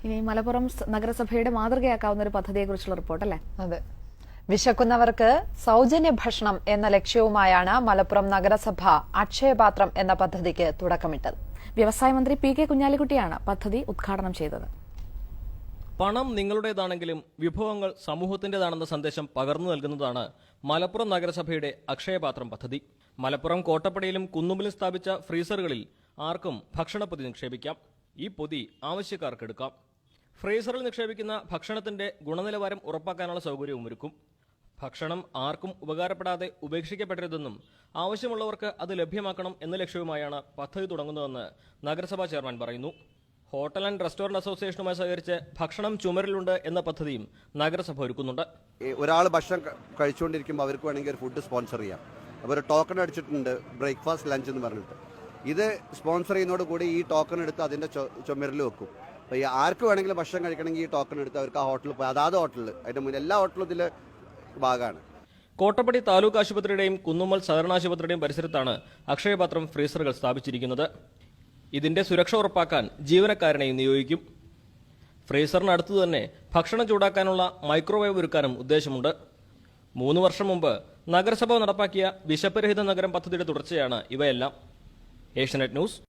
ഇനി മലപ്പുറം നഗരസഭയുടെ മാതൃകയാക്കാവുന്ന ഒരു പദ്ധതിയെക്കുറിച്ചുള്ള റിപ്പോർട്ട് അല്ലേ? അതെ. വിശക്കുന്നവർക്ക് സൗജന്യ ഭക്ഷണം എന്ന ലക്ഷ്യവുമായാണ് മലപ്പുറം നഗരസഭ അക്ഷയപാത്രം എന്ന പദ്ധതിക്ക് തുടക്കമിട്ടത്. വ്യവസായ മന്ത്രി പി കെ കുഞ്ഞാലിക്കുട്ടിയാണ് പദ്ധതി ഉദ്ഘാടനം ചെയ്തത്. പണം നിങ്ങളുടേതാണെങ്കിലും വിഭവങ്ങൾ സമൂഹത്തിന്റേതാണെന്ന സന്ദേശം പകർന്നു നൽകുന്നതാണ് മലപ്പുറം നഗരസഭയുടെ അക്ഷയപാത്രം പദ്ധതി. മലപ്പുറം കോട്ടപ്പടിയിലും കുന്നുമ്പിലും സ്ഥാപിച്ച ഫ്രീസറുകളിൽ ആർക്കും ഭക്ഷണപ്പൊതി നിക്ഷേപിക്കാം. ഈ പൊതി ആവശ്യക്കാർക്കെടുക്കാം. ഫ്രീസറിൽ നിക്ഷേപിക്കുന്ന ഭക്ഷണത്തിന്റെ ഗുണനിലവാരം ഉറപ്പാക്കാനുള്ള സൗകര്യവും ഒരുക്കും. ഭക്ഷണം ആർക്കും ഉപകാരപ്പെടാതെ ഉപേക്ഷിക്കപ്പെടരുതെന്നും ആവശ്യമുള്ളവർക്ക് അത് ലഭ്യമാക്കണം എന്ന ലക്ഷ്യവുമായാണ് പദ്ധതി തുടങ്ങുന്നതെന്ന് നഗരസഭാ ചെയർമാൻ പറയുന്നു. ഹോട്ടൽ ആൻഡ് റെസ്റ്റോറന്റ് അസോസിയേഷനുമായി സഹകരിച്ച് ഭക്ഷണം ചുമരിലുണ്ട് എന്ന പദ്ധതിയും നഗരസഭ ഒരുക്കുന്നുണ്ട്. ഒരാൾ ഭക്ഷണം കഴിച്ചുകൊണ്ടിരിക്കുമ്പോൾ അവർക്ക് വേണമെങ്കിൽ ഒരു ഫുഡ് സ്പോൺസർ ചെയ്യാം. അപ്പോൾ ഒരു ടോക്കൺ അടിച്ചിട്ടുണ്ട്, ബ്രേക്ക്ഫാസ്റ്റ് ലഞ്ച് എന്ന് പറഞ്ഞിട്ട്. ഇത് സ്പോൺസർ ചെയ്യുന്നതോട് കൂടി ഈ ടോക്കൺ എടുത്ത് അതിൻ്റെ ചുമരിൽ വെക്കും. അപ്പോൾ ഈ ആർക്ക് വേണമെങ്കിലും ഭക്ഷണം കഴിക്കണമെങ്കിൽ ഈ ടോക്കൺ എടുത്ത് അവർക്ക് ആ ഹോട്ടലിൽ പോയി, അതാത് ഹോട്ടലിൽ, അതിൻ്റെ മുന്നിൽ എല്ലാ ഹോട്ടലും ഇതിൽ ഭാഗമാണ്. കോട്ടപ്പടി താലൂക്ക് ആശുപത്രിയുടെയും കുന്നുമ്മൽ സഹകരണ ആശുപത്രിയുടെയും പരിസരത്താണ് അക്ഷയപാത്രം ഫ്രീസറുകൾ സ്ഥാപിച്ചിരിക്കുന്നത്. ഇതിന്റെ സുരക്ഷ ഉറപ്പാക്കാൻ ജീവനക്കാരനെയും നിയോഗിക്കും. ഫ്രീസറിനടുത്തു തന്നെ ഭക്ഷണം ചൂടാക്കാനുള്ള മൈക്രോവേവ് ഒരുക്കാനും ഉദ്ദേശമുണ്ട്. 3 വർഷം മുമ്പ് നഗരസഭ നടപ്പാക്കിയ വിശപ്പുരഹിത നഗരം പദ്ധതിയുടെ തുടർച്ചയാണ് ഇവയെല്ലാം. ഏഷ്യാനെറ്റ് ന്യൂസ്.